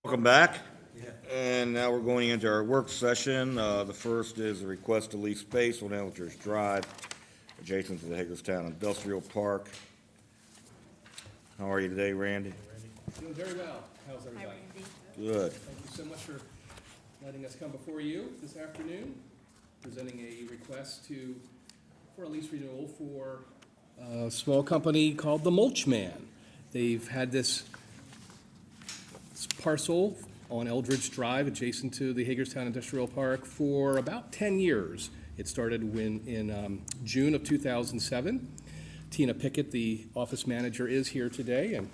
Welcome back. And now we're going into our work session. The first is a request to lease space on Eldridge Drive, adjacent to the Hagerstown Industrial Park. How are you today, Randy? Doing very well. How's everybody? Good. Thank you so much for letting us come before you this afternoon, presenting a request for a lease renewal for a small company called the Mulch Man. They've had this parcel on Eldridge Drive adjacent to the Hagerstown Industrial Park for about 10 years. It started in June of 2007. Tina Pickett, the office manager, is here today and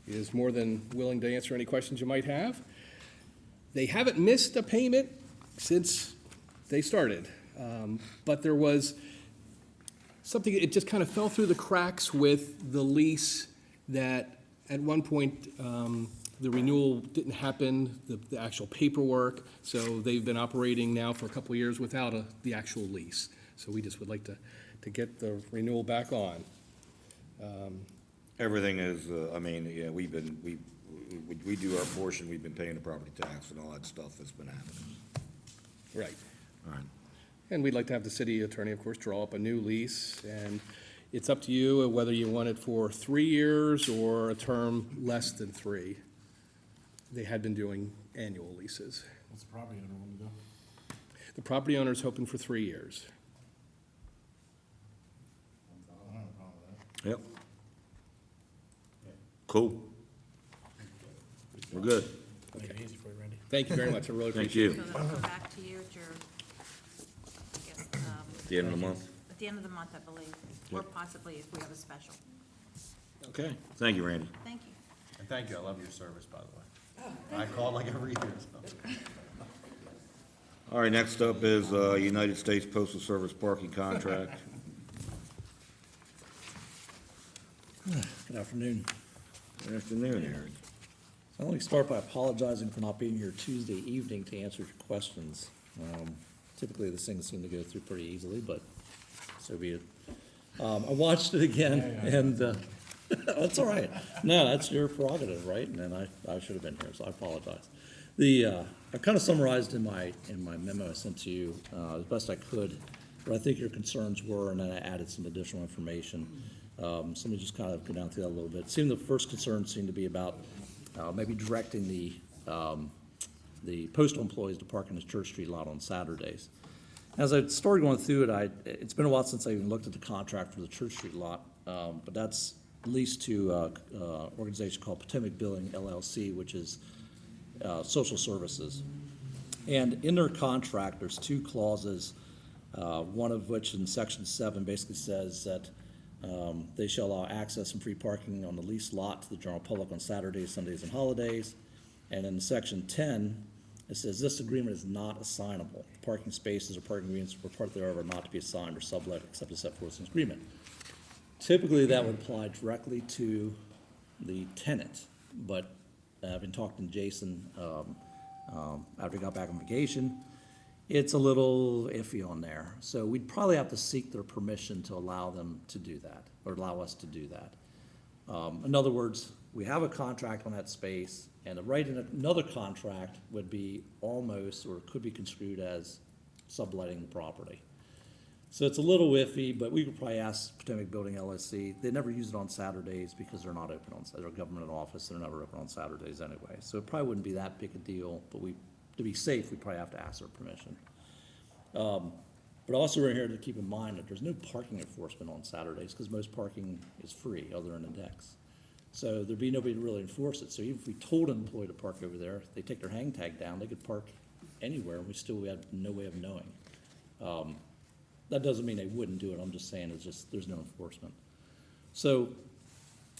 is more than willing to answer any questions you might have. They haven't missed a payment since they started, but there was something, it just kind of fell through the cracks with the lease that at one point the renewal didn't happen, the actual paperwork, so they've been operating now for a couple of years without the actual lease. So we just would like to get the renewal back on. Everything is, we do our portion, we've been paying the property tax and all that stuff that's been happening. Right. All right. And we'd like to have the city attorney, of course, draw up a new lease, and it's up to you whether you want it for 3 years or a term less than 3. They had been doing annual leases. What's the property owner want to do? The property owner's hoping for 3 years. I don't have a problem with that. Yep. Cool. We're good. Make it easy for you, Randy. Thank you very much, I really Thank appreciate it. you. So that'll come back to you at your, I guess, At the end of the month. at the end of the month, I believe, or possibly if we have a special. Okay. Thank you, Randy. Thank you. And thank you, I love your service, by the way. I call like every year, so. All right, next up is United States Postal Service parking contract. Good afternoon. Good afternoon, Eric. So let me start by apologizing for not being here Tuesday evening to answer your questions. Typically, these things seem to go through pretty easily, but so be it. I watched it again, and that's all right. No, that's your prerogative, right? And I should have been here, so I apologize. I kind of summarized in my memo I sent to you as best I could what I think your concerns were, and then I added some additional information. So let me just kind of go down through that a little bit. It seemed the first concern seemed to be about maybe directing the postal employees to park in the Church Street lot on Saturdays. As I started going through it, it's been a while since I even looked at the contract for the Church Street lot, but that's leased to an organization called Potomac Billing LLC, which is social services. And in their contract, there's 2 clauses, one of which in Section 7 basically says that they shall allow access and free parking on the leased lot to the general public on Saturdays, Sundays, and holidays. And in Section 10, it says this agreement is not assignable. Parking spaces or parking agreements or part thereof are not to be assigned or sublet except as set forth in this agreement. Typically, that would apply directly to the tenant, but having talked to Jason after he got back on vacation, it's a little iffy on there. So we'd probably have to seek their permission to allow them to do that, or allow us to do that. In other words, we have a contract on that space, and to write in another contract would be almost, or could be construed as subletting the property. So it's a little iffy, but we could probably ask Potomac Building LLC. They never use it on Saturdays because they're not open on, they're a government office, they're never open on Saturdays anyway. So it probably wouldn't be that big a deal, but to be safe, we probably have to ask their permission. But also we're here to keep in mind that there's no parking enforcement on Saturdays because most parking is free other than the decks. So there'd be nobody to really enforce it. So even if we told an employee to park over there, if they take their hang tag down, they could park anywhere and we still have no way of knowing. That doesn't mean they wouldn't do it. I'm just saying there's no enforcement. So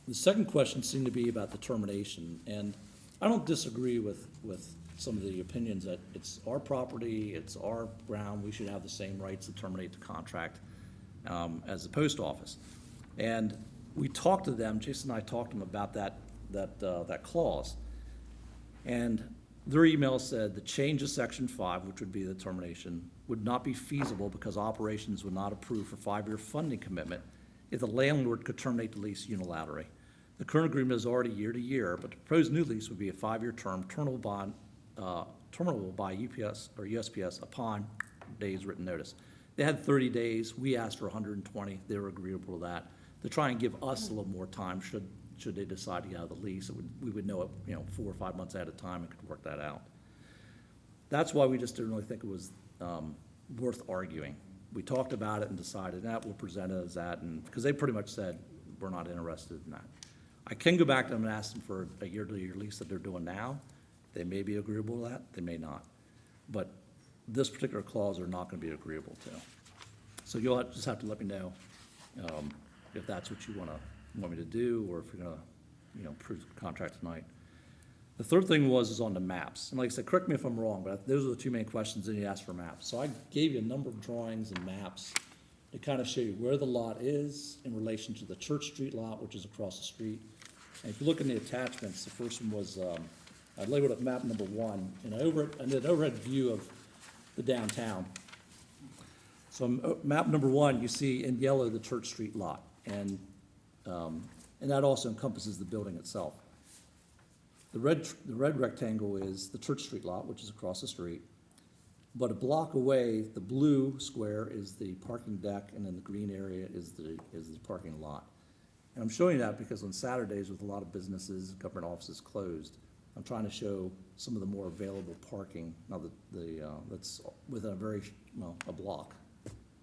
the second question seemed to be about the termination, and I don't disagree with some of the opinions that it's our property, it's our ground, we should have the same rights to terminate the contract as the post office. And we talked to them, Jason and I talked to them about that clause. And their email said the change of Section 5, which would be the termination, would not be feasible because operations would not approve for 5-year funding commitment if the landlord could terminate the lease unilaterally. The current agreement is already year to year, but the proposed new lease would be a 5-year term, terminable by UPS or USPS upon day's written notice. They had 30 days. We asked for 120. They were agreeable to that, to try and give us a little more time should they decide to get out of the lease. We would know it, 4 or 5 months at a time and could work that out. That's why we just didn't really think it was worth arguing. We talked about it and decided that we'll present it as that, and because they pretty much said we're not interested in that. I can go back to them and ask them for a year-to-year lease that they're doing now. They may be agreeable to that, they may not. But this particular clause they're not gonna be agreeable to. So you'll just have to let me know, if that's what you want me to do, or if you're gonna, approve the contract tonight. The third thing is on the maps. And like I said, correct me if I'm wrong, but those are the two main questions that you asked for maps. So I gave you a number of drawings and maps to kind of show you where the lot is in relation to the Church Street lot, which is across the street. And if you look in the attachments, the first one was, I labeled it map number 1, and I did an overhead view of the downtown. So map number 1, you see in yellow the Church Street lot, and that also encompasses the building itself. The red rectangle is the Church Street lot, which is across the street. But a block away, the blue square is the parking deck, and then the green area is the parking lot. And I'm showing that because on Saturdays, with a lot of businesses, government offices closed, I'm trying to show some of the more available parking, now that's within a block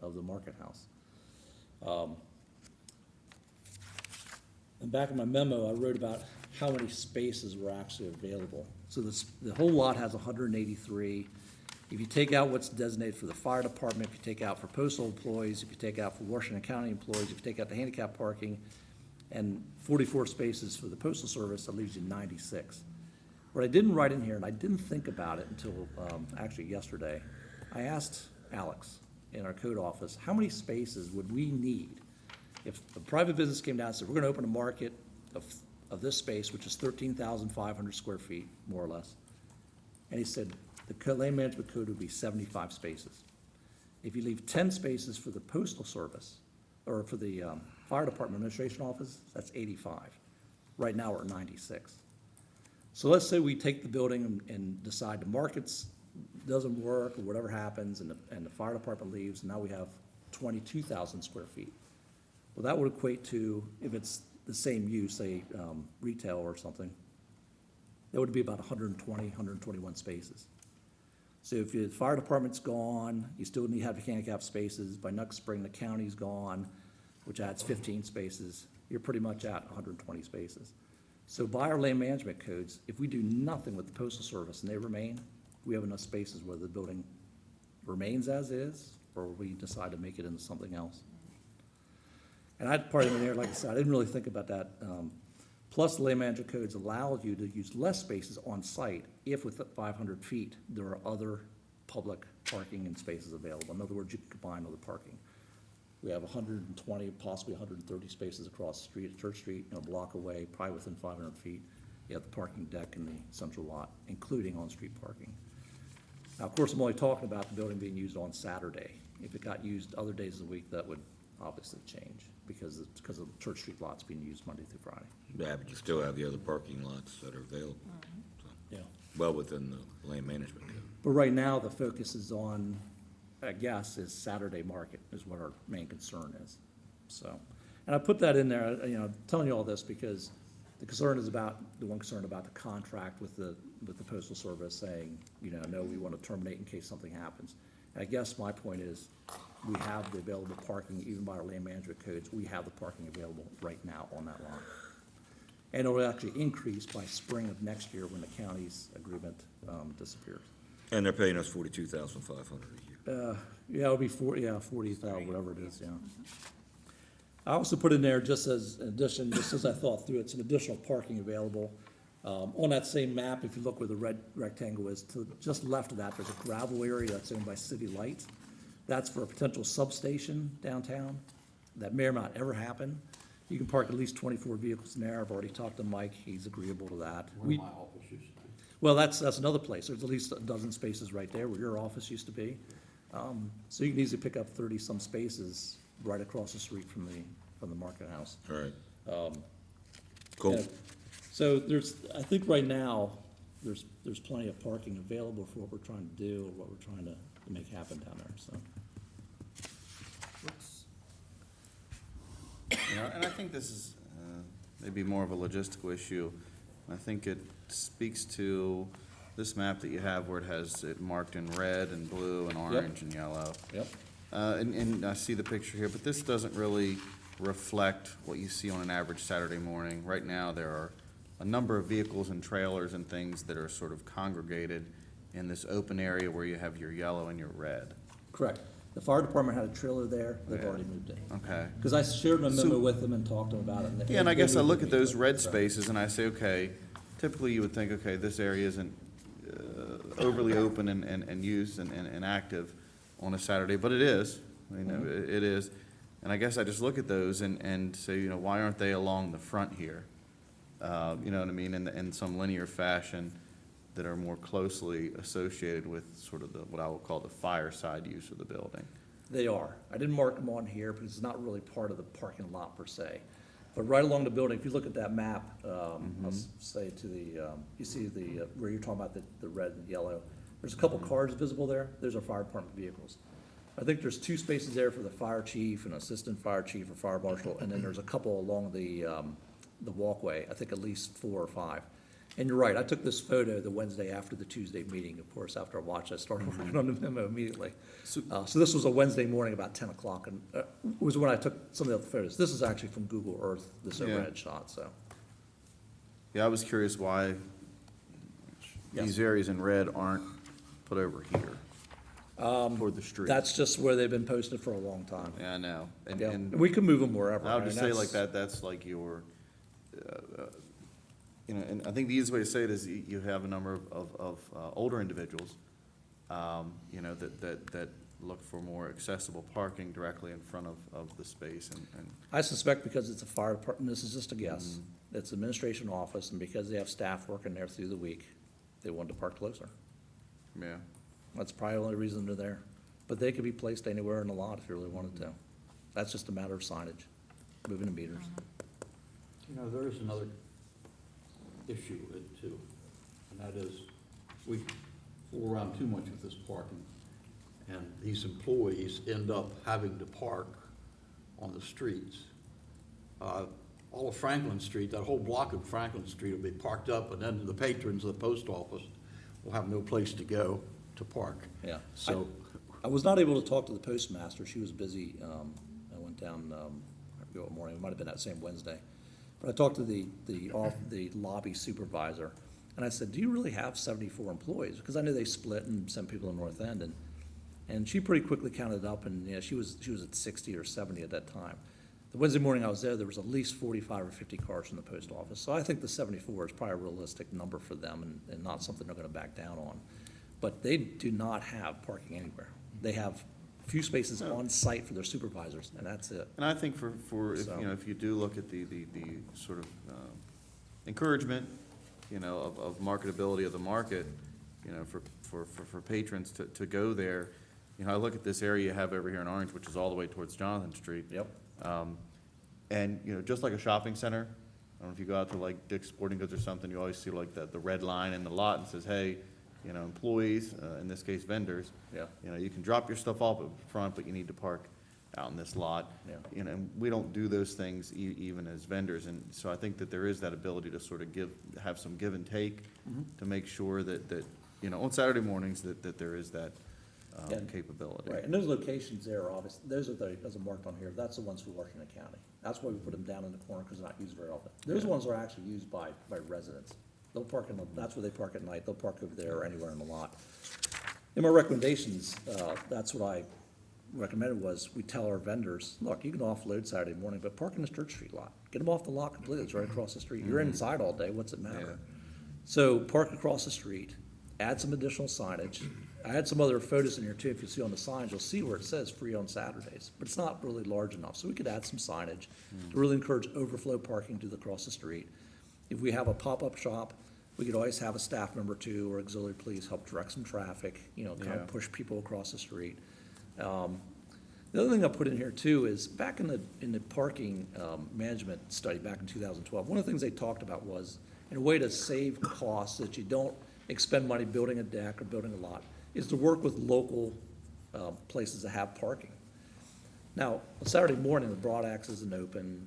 of the market house. And back in my memo, I wrote about how many spaces were actually available. So the whole lot has 183. If you take out what's designated for the fire department, if you take out for postal employees, if you take out for Washington County employees, if you take out the handicap parking, and 44 spaces for the postal service, that leaves you 96. What I didn't write in here, and I didn't think about it until actually yesterday, I asked Alex in our code office, how many spaces would we need if a private business came down and said, we're gonna open a market of this space, which is 13,500 square feet, more or less. And he said, the land management code would be 75 spaces. If you leave 10 spaces for the postal service, or for the fire department administration office, that's 85. Right now, we're at 96. So let's say we take the building and decide the markets doesn't work, or whatever happens, and the fire department leaves, and now we have 22,000 square feet. Well, that would equate to, if it's the same use, say retail or something, that would be about 120, 121 spaces. So if the fire department's gone, you still need to have handicap spaces. By next spring, the county's gone, which adds 15 spaces. You're pretty much at 120 spaces. So by our land management codes, if we do nothing with the postal service and they remain, we have enough spaces whether the building remains as is, or we decide to make it into something else. And I'd part in there, like I said, I didn't really think about that. Plus, the land management codes allow you to use less spaces on site if with 500 feet, there are other public parking and spaces available. In other words, you can combine other parking. We have 120, possibly 130 spaces across the street at Church Street, a block away, probably within 500 feet. You have the parking deck in the central lot, including on-street parking. Now, of course, I'm only talking about the building being used on Saturday. If it got used other days of the week, that would obviously change because of the Church Street lots being used Monday through Friday. Yeah, but you still have the other parking lots that are available, so, Yeah. well within the land management code. But right now, the focus is on, I guess, is Saturday market is what our main concern is. So, and I put that in there, telling you all this because the concern is about, the one concern about the contract with the Postal Service saying, no, we want to terminate in case something happens. And I guess my point is, we have the available parking, even by our land management codes, we have the parking available right now on that lot. And it will actually increase by spring of next year when the county's agreement disappears. And they're paying us $42,500 a year. Yeah, it'll be 40,000, whatever it is, yeah. I also put in there, just as an addition, just as I thought through it, some additional parking available. On that same map, if you look where the red rectangle is, to just left of that, there's a gravel area that's owned by City Lights. That's for a potential substation downtown. That may or may not ever happen. You can park at least 24 vehicles in there. I've already talked to Mike, he's agreeable to that. Where my office used to be. Well, that's another place. There's at least a dozen spaces right there where your office used to be. So you can easily pick up 30-some spaces right across the street from the market house. All right. Cool. Yeah. So I think right now, there's plenty of parking available for what we're trying to do, or what we're trying to make happen down there, so. You know, and I think this is maybe more of a logistical issue. I think it speaks to this map that you have where it has it marked in red and blue and orange and yellow. Yep. And I see the picture here, but this doesn't really reflect what you see on an average Saturday morning. Right now, there are a number of vehicles and trailers and things that are sort of congregated in this open area where you have your yellow and your red. Correct. The fire department had a trailer there, they've Yeah. already moved in. Okay. Because I shared a So- memo with them and talked to them about it. And Yeah, and I they guess I moved look in at those immediately, red so. spaces and I say, okay, typically you would think, okay, this area isn't overly open and used and active on a Saturday, but it is. You know, it is. And I guess I just look at those and say, you know, why aren't they along the front here? You know what I mean, in some linear fashion that are more closely associated with sort of what I would call the fireside use of the building. They are. I didn't mark them on here because it's not really part of the parking lot per se. But right along the building, if you look at that map, I'll say to the, you see where you're talking about the red and yellow, there's a couple cars visible there. Those are fire department vehicles. I think there's 2 spaces there for the fire chief and assistant fire chief or fire marshal, and then there's a couple along the walkway, I think at least 4 or 5. And you're right, I took this photo the Wednesday after the Tuesday meeting, of course, after I watched, I started working on the memo immediately. So this was a Wednesday morning about 10 o'clock, and was when I took some of the photos. This is actually from Google Earth, this Yeah. overhead shot, so. Yeah, I was curious why these areas in red aren't put over here, toward the street. That's just where they've been posted for a long time. Yeah, I know. And, Yeah, and and we can move them wherever. I would mean, just say like that's- that's like your, you know, and I think the easiest way to say it is you have a number of older individuals, you know, that look for more accessible parking directly in front of the space and, I suspect because it's a fire department, this is just a guess, it's administration office, and because they have staff working there through the week, they wanted to park closer. yeah. That's probably the only reason they're there. But they could be placed anywhere in the lot if you really wanted to. That's just a matter of signage, moving the meters. You know, there is another issue with it too, and that is, we fool around too much with this parking, and these employees end up having to park on the streets. All of Franklin Street, that whole block of Franklin Street will be parked up, and then the patrons of the post office will have no place to go to park. Yeah. So, I was not able to talk to the postmaster, she was busy, I went down, I forget what morning, it might have been that same Wednesday. But I talked to the lobby supervisor, and I said, do you really have 74 employees? Because I knew they split and sent people to North End, and she pretty quickly counted up, and, she was at 60 or 70 at that time. The Wednesday morning I was there was at least 45 or 50 cars from the post office, so I think the 74 is probably a realistic number for them and not something they're gonna back down on. But they do not have parking anywhere. They have a few spaces on site for their supervisors, and that's it. And I think for if, So- you know, if you do look at the sort of encouragement, you know, of marketability of the market, you know, for patrons to go there, you know, I look at this area you have over here in Orange, which is all the way towards Jonathan Street. Yep. And, you know, just like a shopping center, I don't know if you go out to like Dick's Sporting Goods or something, you always see like the red line in the lot and says, hey, you know, employees, in this case vendors. Yeah. You know, you can drop your stuff off up front, but you need to park out in this lot. Yeah. You know, and we don't do those things even as vendors, and so I think that there is that ability to sort of have some give and take to make sure that, you know, on Saturday mornings, that there is that Yeah. capability. Right, and those locations there are obvious, those are those are marked on here, that's the ones for Washington County. That's why we put them down in the corner, because they're not used very often. Those ones are actually used by residents. They'll park that's where they park at night, they'll park over there or anywhere in the lot. In my recommendations, that's what I recommended was, we tell our vendors, look, you can offload Saturday morning, but park in the Church Street lot. Get them off the lot completely, it's right across the street. You're inside all day, what's it matter? So park across the street, add some additional signage. I had some other photos in here too. If you see on the signs, you'll see where it says free on Saturdays, but it's not really large enough. So we could add some signage to really encourage overflow parking to across the street. If we have a pop-up shop, we could always have a staff member too, or auxiliary police help direct some traffic, kind Yeah. of push people across the street. The The other thing I put in here too is, back in the parking management study back in 2012, one of the things they talked about was, in a way to save costs, that you don't expend money building a deck or building a lot, is to work with local places that have parking. Now, on Saturday morning, the Broad Axe isn't open,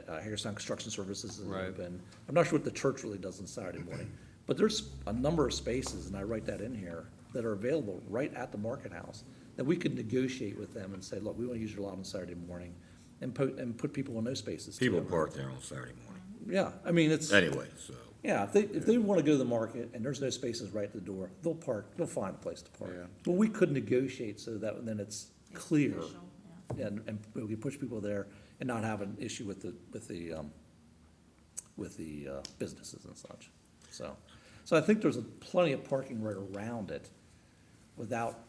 Hagerstown Construction Services isn't Right. open. I'm not sure what the church really does on Saturday morning, but there's a number of spaces, and I write that in here, that are available right at the market house, that we could negotiate with them and say, look, we want to use your lot on Saturday morning, and put people in those spaces too. People park there on Saturday morning. Yeah, I mean, it's, Anyway, so, yeah, if they want to go to the market and there's no spaces right at the door, they'll find a place to park. Yeah. But we could negotiate so that then it's clear, Official, yeah. and we can push people there and not have an issue with the businesses and such. So I think there's plenty of parking right around it without,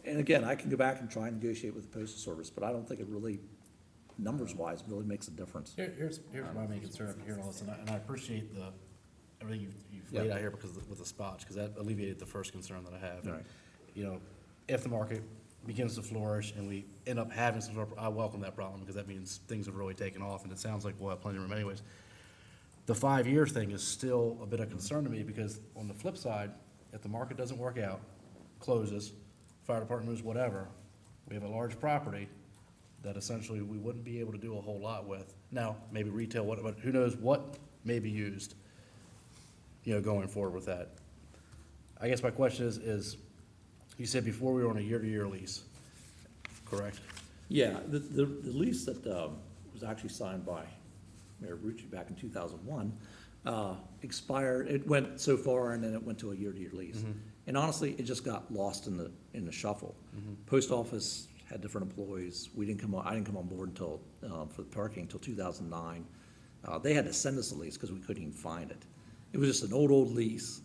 and again, I can go back and try and negotiate with the postal service, but I don't think it really, numbers-wise, really makes a difference. Here's my main concern after hearing all this, and I appreciate everything you've laid Yeah. out here with the spots, because that alleviated the first concern that I have. And, Right. If the market begins to flourish and we end up having some sort of, I welcome that problem, because that means things have really taken off, and it sounds like we'll have plenty of room anyways. The 5-year thing is still a bit of concern to me, because on the flip side, if the market doesn't work out, closes, fire department moves, whatever, we have a large property that essentially we wouldn't be able to do a whole lot with. Now, maybe retail, but who knows what may be used, going forward with that. I guess my question is, you said before we were on a year-to-year lease, correct? Yeah, the lease that was actually signed by Mayor Rucci back in 2001 expired. It went so far, and then it went to a year-to-year lease. And honestly, it just got lost in the shuffle. Post office had different employees. I didn't come on board until for the parking until 2009. They had to send us a lease because we couldn't even find it. It was just an old lease.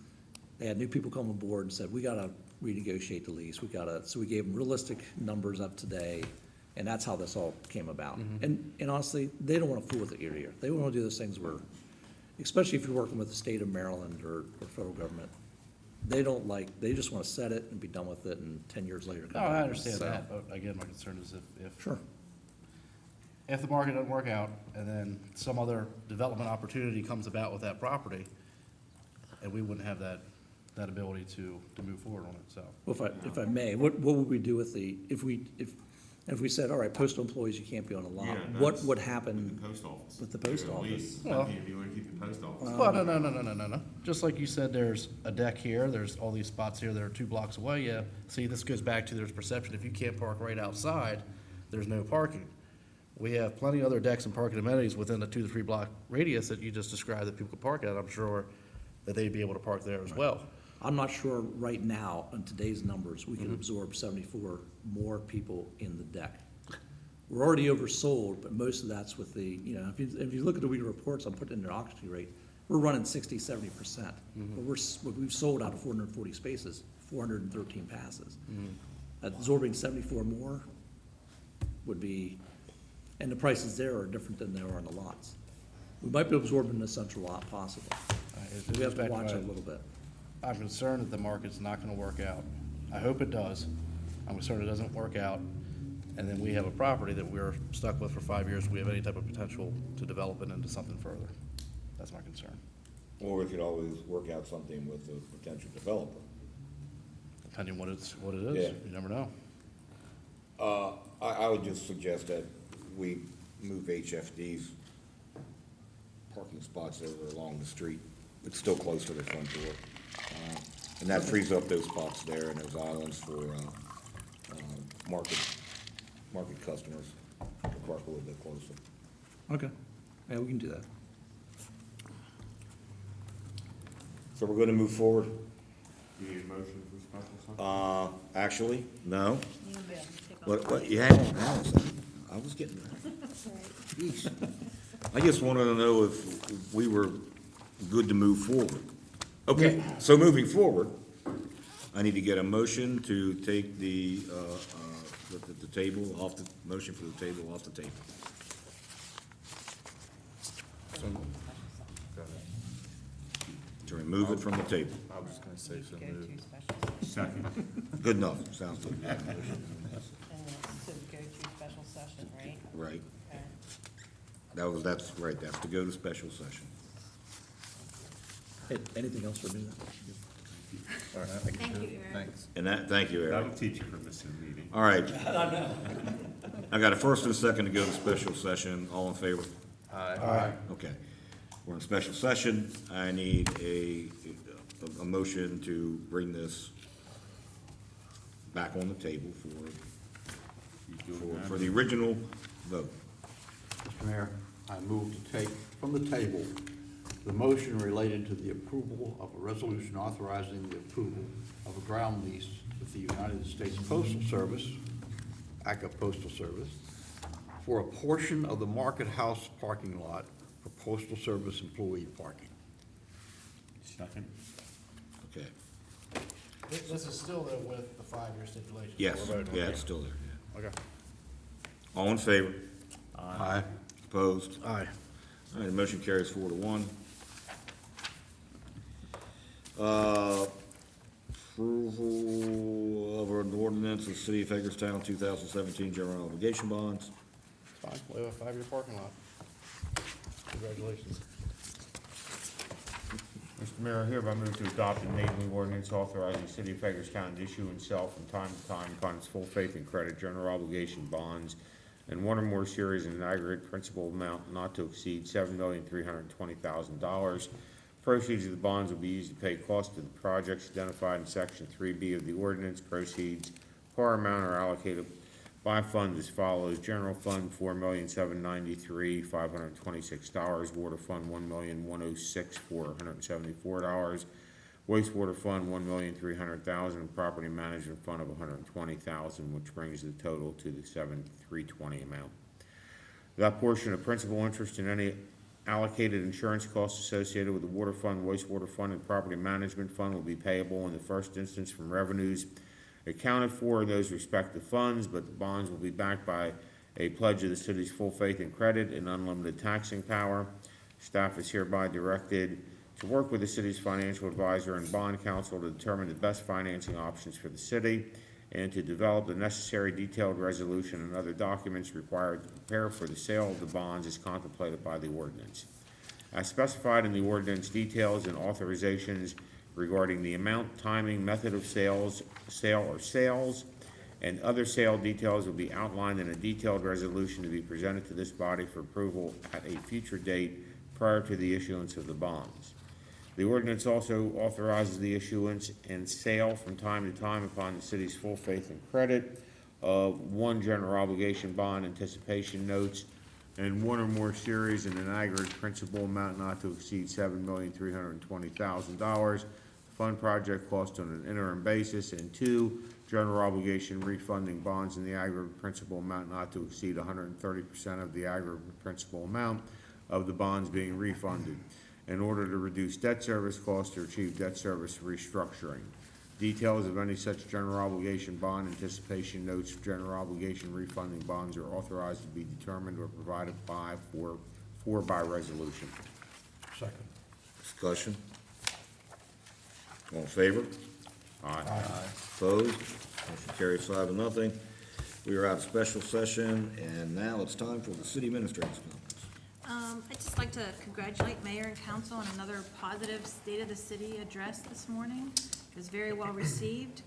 They had new people come on board and said, we got to renegotiate the lease. So we gave them realistic numbers of today, and that's how this all came about. And honestly, they don't want to fool with it year to year. They want to do those things where, especially if you're working with the state of Maryland or federal government, they just want to set it and be done with it, and 10 years later. No, I understand that, but again, my concern is if Sure. if the market doesn't work out, and then some other development opportunity comes about with that property, and we wouldn't have that ability to move forward on it, so. Well, if I may, what would we do with if we said, all right, postal employees, you can't be on the lot? What would happen Post office. with the post Your office? lease, Well- if you want to keep your post office. Well, no. Just like you said, there's a deck here, there's all these spots here that are 2 blocks away, yeah. See, this goes back to there's perception, if you can't park right outside, there's no parking. We have plenty of other decks and parking amenities within the 2 to 3 block radius that you just described that people could park at. I'm sure that they'd be able to park there as well. I'm not sure right now, on today's numbers, we can absorb 74 more people in the deck. We're already oversold, but most of that's with the, if you look at the weekly reports, I'm putting in their occupancy rate, we're running 60, 70%. But we've sold out of 440 spaces, 413 passes. Absorbing 74 more would be, and the prices there are different than they are on the lots. We might be absorbing the central lot possible. It We have goes to back to watch it a my- little bit. I'm concerned that the market's not gonna work out. I hope it does. I'm concerned it doesn't work out, and then we have a property that we're stuck with for 5 years. We have any type of potential to develop it into something further. That's my concern. or we could always work out something with a potential developer. Depending what it is, Yeah. you never know. I would just suggest that we move HFD's parking spots over along the street. It's still close to the front door. And that frees up those spots there and those islands for market customers to park a little bit closer. Okay, yeah, we can do that. So we're gonna move forward? You need a motion for special session? Actually, no. You can take off. What, you hang on a second. I was getting, Jeez. I just wanted to know if we were good to move forward. Okay, so moving forward, I need to get a motion to take the table off the, motion for the table off the table. To remove it from the table. I was just gonna say so Go moved. to special session. Second. Good enough, sounds good. So go to Right. That's right, that's to go to special session. Anything else for me? All right. Thank you, Eric. Thanks. And that, thank you, Eric. That'll teach you for missing a meeting. All right. I got a first and a second to go to special session. All in favor? Aye. Okay. We're in special session. I need a motion to bring this back on the table for the original vote. Mr. Mayor, I move to take from the table the motion related to the approval of a resolution authorizing the approval of a ground lease with the United States Postal Service, ACA Postal Service, for a portion of the Market House parking lot for Postal Service employee parking. Second. Okay. This is still there with the 5-year stipulation. Yes, We're voting on yeah, it. it's still there. Yeah. Okay. All in favor? Aye. Opposed? Aye. All right, the motion carries 4-1. Approval of an ordinance of the City of Hagerstown 2017 general obligation bonds. Fine, we have a 5-year parking lot. Congratulations. Mr. Mayor, I hereby move to adopt an enabling ordinance authorizing the City of Hagerstown to issue and sell from time to time upon its full faith and credit general obligation bonds and one or more series in an aggregate principal amount not to exceed $7,320,000. Proceeds of the bonds will be used to pay costs of the projects identified in Section 3B of the ordinance. Proceeds par amount are allocated by fund as follows: General Fund, $4,793,526. Water Fund, $1,106,474. Wastewater Fund, $1,300,000. Property Management Fund of $120,000, which brings the total to the $7,320 amount. That portion of principal interest in any allocated insurance costs associated with the Water Fund, Wastewater Fund, and Property Management Fund will be payable in the first instance from revenues accounted for in those respective funds, but the bonds will be backed by a pledge of the city's full faith and credit and unlimited taxing power. Staff is hereby directed to work with the city's financial advisor and bond counsel to determine the best financing options for the city and to develop the necessary detailed resolution and other documents required to prepare for the sale of the bonds as contemplated by the ordinance. As specified in the ordinance, details and authorizations regarding the amount, timing, method of sale or sales, and other sale details will be outlined in a detailed resolution to be presented to this body for approval at a future date prior to the issuance of the bonds. The ordinance also authorizes the issuance and sale from time to time upon the city's full faith and credit of one general obligation bond anticipation notes and one or more series in an aggregate principal amount not to exceed $7,320,000. Fund project cost on an interim basis, and 2 general obligation refunding bonds in the aggregate principal amount not to exceed 130% of the aggregate principal amount of the bonds being refunded in order to reduce debt service costs or achieve debt service restructuring. Details of any such general obligation bond anticipation notes, general obligation refunding bonds are authorized to be determined or provided by by resolution. Second. Discussion? All in favor? Aye. Opposed? Motion carries 5-0. We are out of special session, and now it's time for the city administrator's comments. I'd just like to congratulate mayor and council on another positive State of the City address this morning. It was very well received.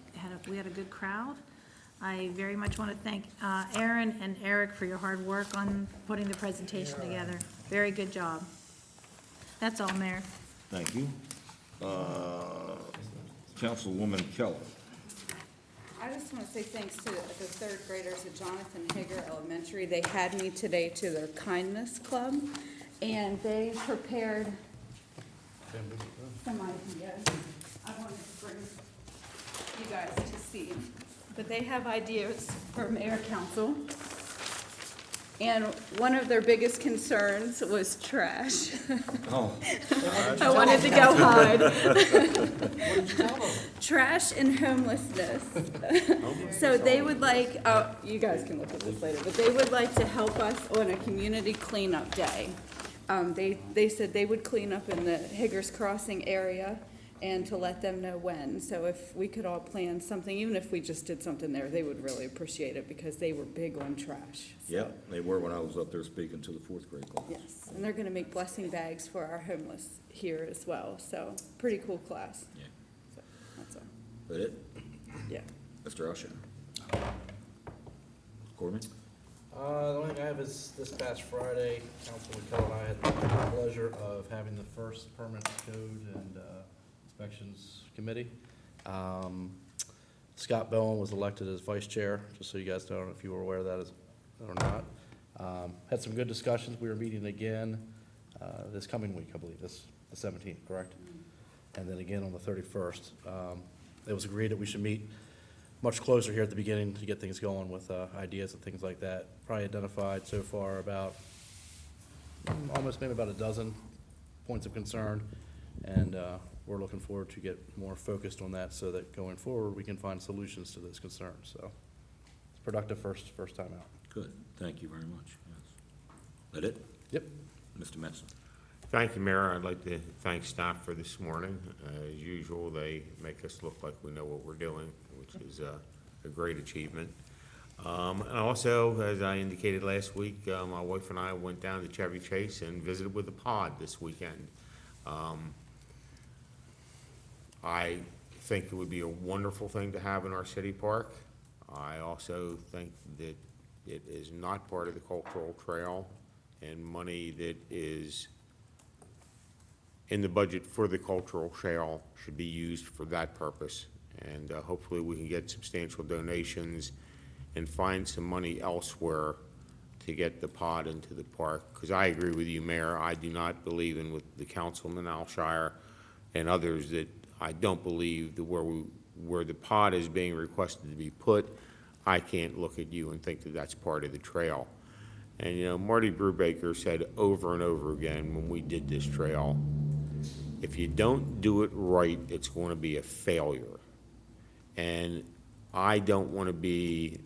We had a good crowd. I very much want to thank Aaron and Eric for your hard work on putting the presentation together. Very good job. That's all, Mayor. Thank you. Councilwoman Keller. I just want to say thanks to the third graders at Jonathan Hager Elementary. They had me today to their kindness club, and they prepared some ideas. I wanted to bring you guys to see, but they have ideas for mayor council. And one of their biggest concerns was trash. Oh, I wanted to go hide. Trash and homelessness. So they would like, you guys can look at this later, but they would like to help us on a community cleanup day. They said they would clean up in the Higgers Crossing area, and to let them know when. So if we could all plan something, even if we just did something there, they would really appreciate it because they were big on trash. So, Yeah, they were when I was up there speaking to the fourth grade class. yes, and they're gonna make blessing bags for our homeless here as well, so pretty cool class. Yeah. So, that's all, That it? yeah. Mr. Usher? Corbin? The only thing I have is this past Friday, Councilman Kell and I had the pleasure of having the first permanent code and inspections committee. Scott Bowen was elected as vice chair, just so you guys know, I don't know if you were aware of that or not. Had some good discussions. We were meeting again this coming week, I believe, the 17th, correct? And then again on the 31st. It was agreed that we should meet much closer here at the beginning to get things going with ideas and things like that. Probably identified so far about almost maybe about a dozen points of concern, and we're looking forward to get more focused on that so that going forward, we can find solutions to those concerns. So it's productive first time out. Good, thank you very much. Yes. That it? Yep. Mr. Metzen? Thank you, Mayor. I'd like to thank staff for this morning. As usual, they make us look like we know what we're doing, which is a great achievement. And also, as I indicated last week, my wife and I went down to Chevy Chase and visited with the pod this weekend. I think it would be a wonderful thing to have in our city park. I also think that it is not part of the cultural trail, and money that is in the budget for the cultural trail should be used for that purpose. And hopefully we can get substantial donations and find some money elsewhere to get the pod into the park. Because I agree with you, Mayor, I do not believe in, with the councilman Alshire and others, that I don't believe that where the pod is being requested to be put, I can't look at you and think that that's part of the trail. And, you know, Marty Brubaker said over and over again when we did this trail, if you don't do it right, it's going to be a failure. And I don't want to be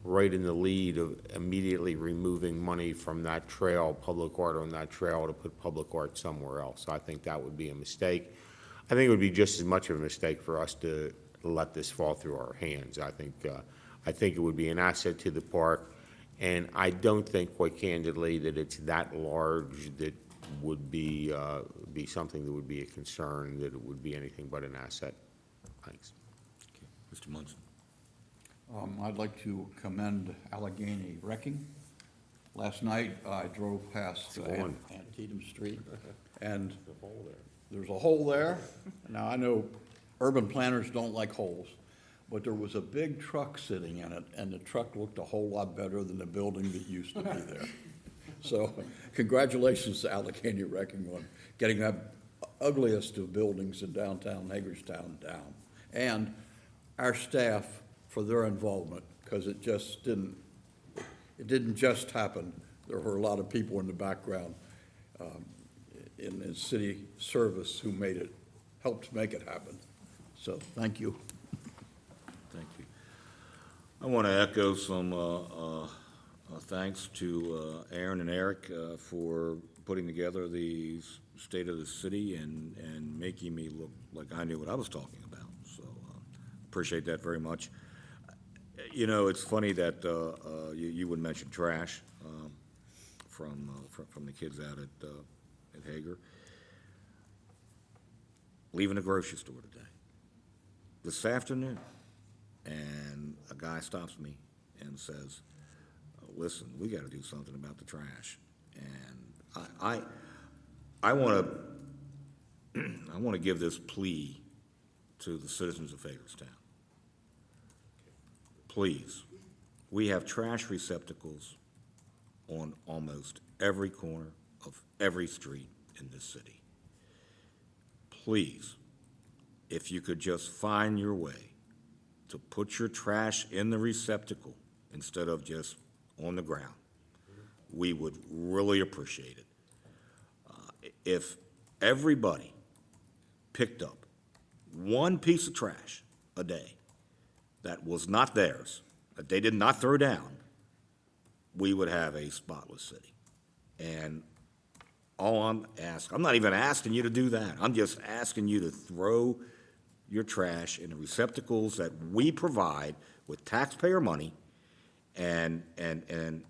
right in the lead of immediately removing money from that trail, public art on that trail, to put public art somewhere else. I think that would be a mistake. I think it would be just as much of a mistake for us to let this fall through our hands. I think it would be an asset to the park, and I don't think, quite candidly, that it's that large that would be something that would be a concern, that it would be anything but an asset. Thanks. Okay. Mr. Munson? I'd like to commend Allegheny Wrecking. Last night, I drove past Antietam Street, and there's a hole there. Now, I know urban planners don't like holes, but there was a big truck sitting in it, and the truck looked a whole lot better than the building that used to be there. So congratulations to Allegheny Wrecking on getting that ugliest of buildings in downtown Hagerstown down. And our staff for their involvement, because it didn't just happen. There were a lot of people in the background in city service who helped make it happen. So thank you. Thank you. I want to echo some thanks to Aaron and Eric for putting together the state of the city and making me look like I knew what I was talking about. So appreciate that very much. You know, it's funny that you would mention trash from the kids out at Hager. Leaving the grocery store today, this afternoon, and a guy stops me and says, listen, we got to do something about the trash. And I want to give this plea to the citizens of Hagerstown. Please, we have trash receptacles on almost every corner of every street in this city. Please, if you could just find your way to put your trash in the receptacle instead of just on the ground, we would really appreciate it. If everybody picked up one piece of trash a day that was not theirs, that they did not throw down, we would have a spotless city. And all I'm asking. I'm not even asking you to do that. I'm just asking you to throw your trash in the receptacles that we provide with taxpayer money and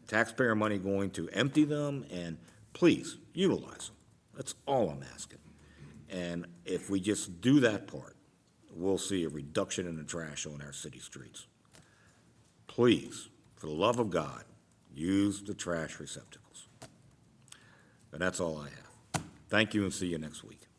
taxpayer money going to empty them, and please utilize them. That's all I'm asking. And if we just do that part, we'll see a reduction in the trash on our city streets. Please, for the love of God, use the trash receptacles. And that's all I have. Thank you, and see you next week.